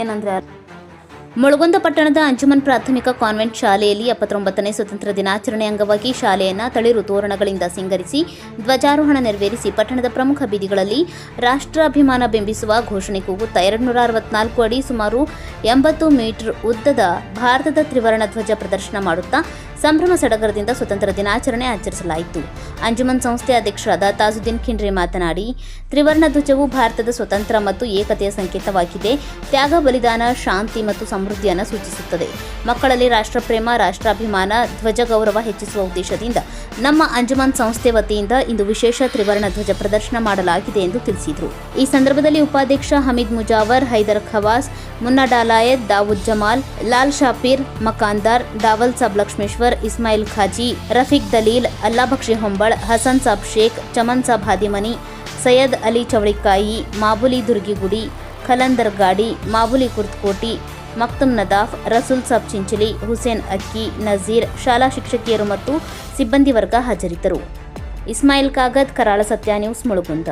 ಏನಂದ್ರೆ ಮುಳಗುಂದ ಪಟ್ಟಣದ ಅಂಜುಮನ್ ಪ್ರಾಥಮಿಕ ಕಾನ್ವೆಂಟ್ ಶಾಲೆಯಲ್ಲಿ 79ನೇ ಸ್ವತಂತ್ರ ದಿನಾಚರಣೆ ಅಂಗವಾಗಿ ಶಾಲೆಯನ್ನು ತಳಿರು ತೋರಣಗಳಿಂದ ಸಿಂಗರಿಸಿ ಧ್ವಜಾರೋಹಣ ನೆರವೇರಿಸಿ ಪಟ್ಟಣದ ಪ್ರಮುಖ ಬೀದಿಗಳಲ್ಲಿ ರಾಷ್ಟ್ರಾಭಿಮಾನ ಬಿಂಬಿಸುವ ಘೋಷಣೆ ಕೂಗುತ್ತಾ 264 ಅಡಿ ಸುಮಾರು 80 ಮೀಟರ್ ಉದ್ದದ ಭಾರತದ ತ್ರಿವರ್ಣ ಧ್ವಜ ಪ್ರದರ್ಶನ ಮಾಡುತ್ತಾ ಸಂಭ್ರಮ ಸಡಗರದಿಂದ ಸ್ವತಂತ್ರ ದಿನಾಚರಣೆ ಆಚರಿಸಲಾಯಿತು. ಅಂಜುಮನ್ ಸಂಸ್ಥೆ ಅಧ್ಯಕ್ಷರಾದ ತಾಜುದ್ದೀನ್ ಖಿಂಡ್ರೆ ಮಾತನಾಡಿ, ತ್ರಿವರ್ಣ ಧ್ವಜವು ಭಾರತದ ಸ್ವತಂತ್ರ ಮತ್ತು ಏಕತೆಯ ಸಂಕೇತವಾಗಿದೆ. ತ್ಯಾಗ, ಬಲಿದಾನ, ಶಾಂತಿ ಮತ್ತು ಸಮೃದ್ಧಿಯನ್ನು ಸೂಚಿಸುತ್ತದೆ. ಮಕ್ಕಳಲ್ಲಿ ರಾಷ್ಟ್ರಪ್ರೇಮ, ರಾಷ್ಟ್ರಾಭಿಮಾನ, ಧ್ವಜ ಗೌರವ ಹೆಚ್ಚಿಸುವ ಉದ್ದೇಶದಿಂದ ನಮ್ಮ ಅಂಜುಮನ್ ಸಂಸ್ಥೆ ವತಿಯಿಂದ ಇಂದು ವಿಶೇಷ ತ್ರಿವರ್ಣ ಧ್ವಜ ಪ್ರದರ್ಶನ ಮಾಡಲಾಗಿದೆ ಎಂದು ತಿಳಿಸಿದರು. ಈ ಸಂದರ್ಭದಲ್ಲಿ ಉಪಾಧ್ಯಕ್ಷ ಹಮೀದ್ ಮುಜಾವರ್, ಹೈದರ್ ಖವಾಸ್, ಮುನ್ನಾ ಡಾಲಾಯತ್, ದಾವೂದ್ ಜಮಾಲ್, ಲಾಲ್ ಶಾಪೀರ್ ಮಕಾಂದಾರ್, ದಾವಲ್ ಸಾಬ್ ಲಕ್ಷ್ಮೇಶ್ವರ್, ಇಸ್ಮಾಯಿಲ್ ಖಾಜಿ, ರಫೀಕ್ ದಲೀಲ್, ಅಲ್ಲಾಬಕ್ಷಿ ಹೊಂಬಾಳ್, ಹಸನ್ ಸಾಬ್ ಶೇಖ್, ಚಮನ್ ಸಾಬ್ ಹಾದಿಮನಿ, ಸೈಯದ್ ಅಲಿ ಚವಳಿಕಾಯಿ, ಮಾಬುಲಿ ದುರ್ಗಿಗುಡಿ, ಖಲಂದರ್ ಗಾಡಿ, ಮಾಬುಲಿ ಕುರ್ತಕೋಟಿ, ಮಕ್ತುಮ್ ನದಾಫ್, ರಸೂಲ್ ಸಾಬ್ ಚಿಂಚಲಿ, ಹುಸೇನ್ ಅಕ್ಕಿ, ನಜೀರ್, ಶಾಲಾ ಶಿಕ್ಷಕಿಯರು ಮತ್ತು ಸಿಬ್ಬಂದಿ ವರ್ಗ ಹಾಜರಿದ್ದರು. ಇಸ್ಮಾಯಿಲ್ ಕಾಗದ್, ಕರಾಳ ಸತ್ಯ ನ್ಯೂಸ್, ಮುಳಗುಂದ.